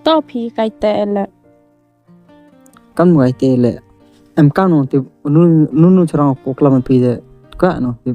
to phi cái tệ là căn người tệ lệ em căn nó thì nu chọn cuộc làm phi đấy cả nó thì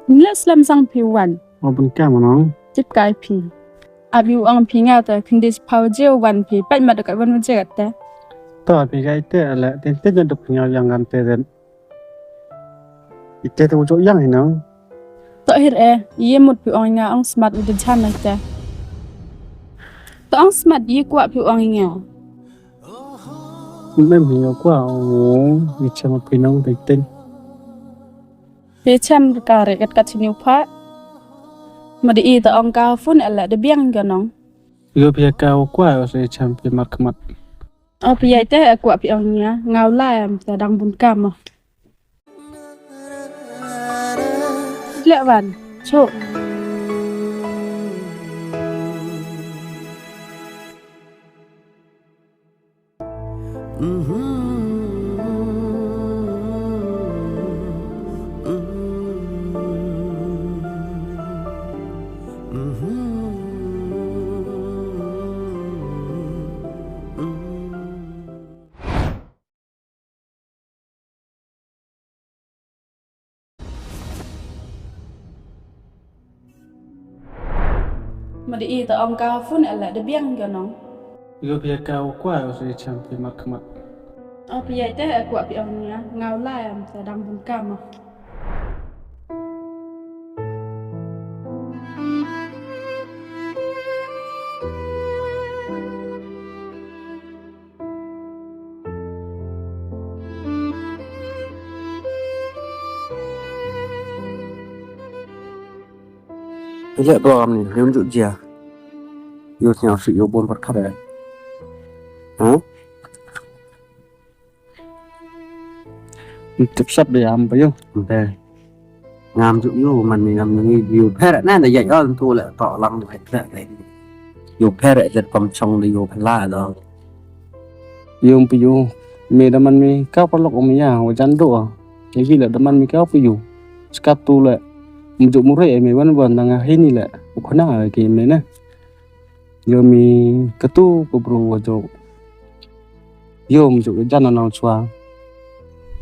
let's làm sang phi one Mau bên cam mà nó. chip cái phi abiu ang phi nga ta khinh this power gel one phi bắt mặt cái one chơi cái Tao bị cái tệ là tên tết nhân đục nhau yang gan tệ đến. Tệ tao chỗ yang này nó. to hết ye một phi ang nga ang smart with the chan này ta to ang smart ye qua phi ang nga Mấy mình nhiều quá, vì sao mà phi nông thấy tên. phi cham cái rồi cái new part mà đi to ang cao phun là để biang cái nó Yêu phi cao quá, rồi chăm phi mặt mặt. phi ai te qua phi ang nga ngao lai ta đang bún cam mà lẹ van chỗ mà đi to ang cao phun là để biang cái nó Yêu phi cao quá, rồi chăm phi mặt mặt. phi ai te qua phi ang nga ngao lai ta đang bún cam mà Cái lệ bom này nếu dụ gì à? Yêu nhau sự yêu buồn vật khát đấy. Hả? Tiếp sắp để làm bao nhiêu? Về ngam dụ yêu mình làm yêu phe lại nè là dạy ơn thu lại tỏ lăng phải lại này. Yêu phe lại giật cầm trong đi yêu phải la đó. Yêu pi yêu, mẹ đâm ăn mi cao bắt lộc ông mi à, hồi chán độ. Cái gì là đâm ăn mi cao pi yêu, scat tu lại. Một chỗ một rễ mẹ vẫn vẫn đang hay nè, một con nào cái này nè. Yêu mi cái tu của bro vào chỗ. Yêu một chỗ cái chân nào xóa.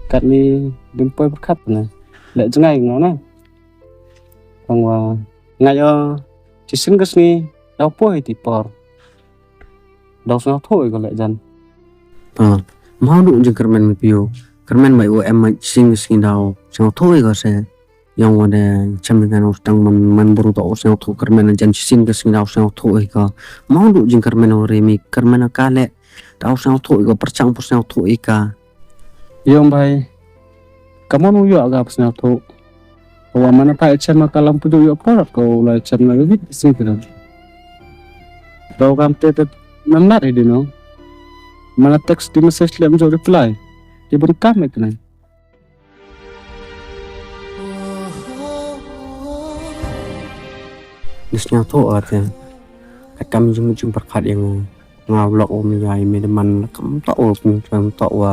Cắt mi đừng quay bắt khát này, lại chỗ ngày nó nè. Còn ngày chỉ xin cái gì, đau bôi thì bỏ. Đau sao thôi còn lại dần. Mau đụng cho Carmen piu. Carmen mày của em xin cái đau sao thôi có sẽ. Yang ada macam dengan orang man baru tahu saya tu Carmen jangan sin ke sini saya tu ika mau duk jeng Carmen oremi Carmen kale tahu saya tu ika percang pun saya tu ika Yang baik, kamu nunggu agak pas tu. Bahwa mana pak cem kalam pujuk yo parat kau lah cem lagi bit sini kan. Tahu kamu tetap menar ini no. Mana teks di message lem jo reply. Dia pun kami kan. Nisnya tu ada kami jumpa perkat yang ngawlok omiyai medan kamu tahu pun tahu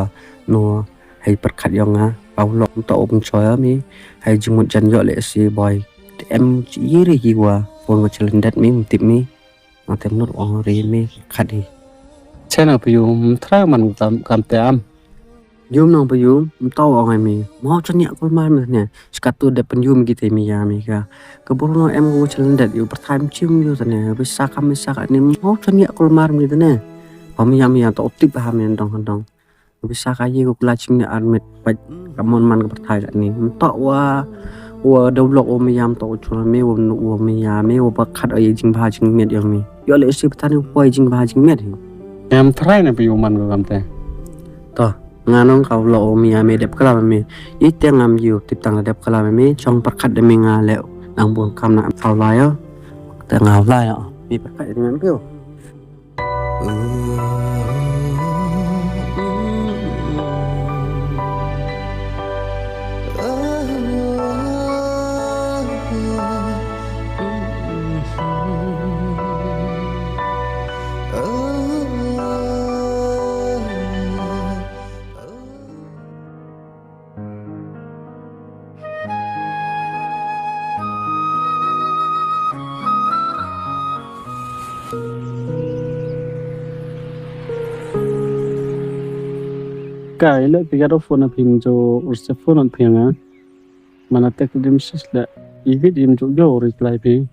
no hay perkat yang ngawlok tahu pun coy mi hay jumpa janjok le si boy em chỉ ri gì qua pun macam dat mi tip mi nanti menurut orang re mi perkat ni Channel piu try man kam tem. Yum nang pa yum tahu orang mi mau canya kau mana ni sekatu depan yum kita mi ya mi ka keburu no em gua jalan dat yum pertama cium yum tanya bisa kami sakat ni mau canya kau mana gitu ni kami yang tahu tip ham yang dong bisa kaya gua pelajing ni armit baik kamu man ke pertama ni tahu wa develop o mi yam tahu cuma mi wa mi ya mi wa bakat aja jing bah jing met yang mi yo le si pertama wa jing bah jing met Em try na piu man kam te. Toh nganong kau lo mi ame dep kala me ite ngam yu tip tang dep kala me chong perkhat de me nga le nang bon kam na kau la yo ta ngau la yo mi perkhat de me pio Cái lệ thì cái đó phone là phim cho ursa phone là phim á mà nó tech dim sys là ý viết dim chỗ vô reply phim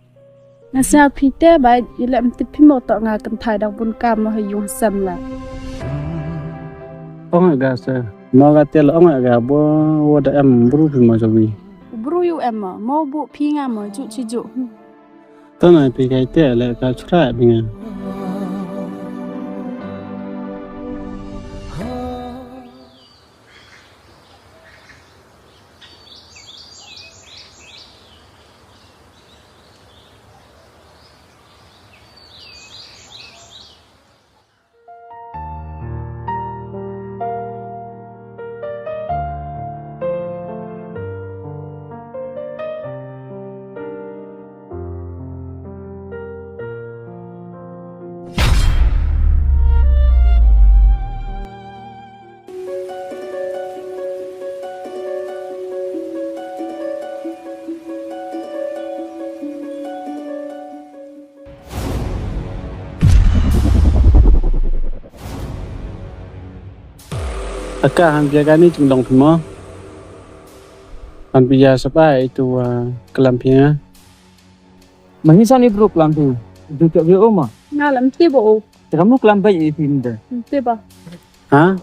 Nasa pite bai ilam tipi mo to nga kan thai dang bun kam ma hayung sam la. ông ấy sa nó cái tiền là ông ấy bo da em bru phim mà cho vi Bru yu em mo bu pi nga mo ju chi ju. tao này thì cái tiền là cái chút lại phim Aka han biya gani chung dong phimo han biya sabai tu kelam phia Mahi san ni bro kelam tu. Du tak dia oma. Nga lam ti bo. Kamu kelam baik ni film dah. Ti ba. ha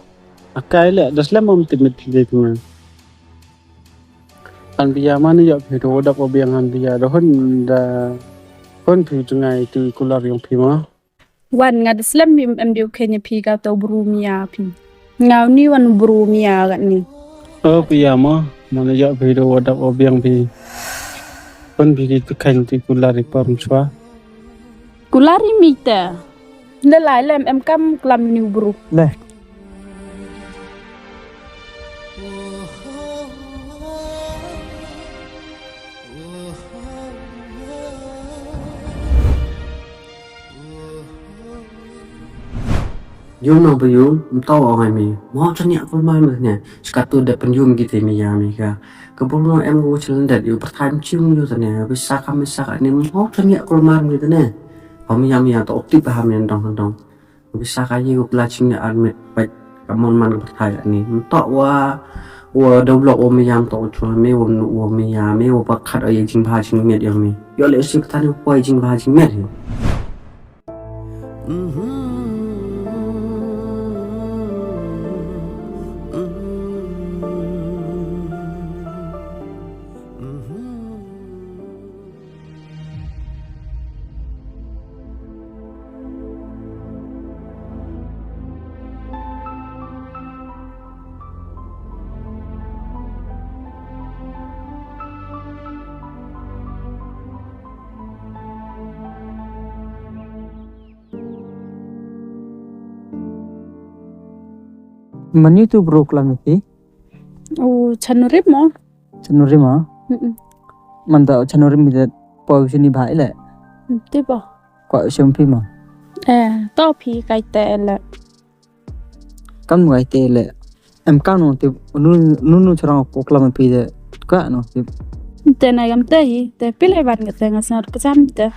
aka ile daslam mom timit phile phima han biya man yo phe do dak obiang han biya do hon phi tungai tu kular yung phimo Wan nga deslam mi em diu kenya pi ga to bru mia pi. Ngau ni wan bru mia ga ni. biya mo man yo phe do dak obiang phi hon phi tu khan tu kular pam chwa Kulari mi ta. Le lai lem em kam klam ni bru. Leh. yum nang payum tau orang mi mau chanya kul mai me skatu de penyum gitu mi ya mi ka kebulu em go chelen dat yu pertime cium yu tane bisa kami sak ni mau chanya kul mai mi tane kami yang to opti paham yang dong bisa kayu pelacing ya armet baik kamon man pertai ni tau wa develop o mi yang to chua me wo mi ya me wo pakhat ai jing pha jing met yang mi yo le sik tan poi jing pha jing met Mani tu bro kelam itu. O chanurip mo. Chanurim ah. Manda chanurim itu position ni bahai le. Ti ba. Kau siapa film ah? To pi kai te la. Kamu ngai te le. Em kanu tu nunu cerang aku kelam itu kau no tu. Te na gam te hi te pile ban ga te nga sa ka sam te.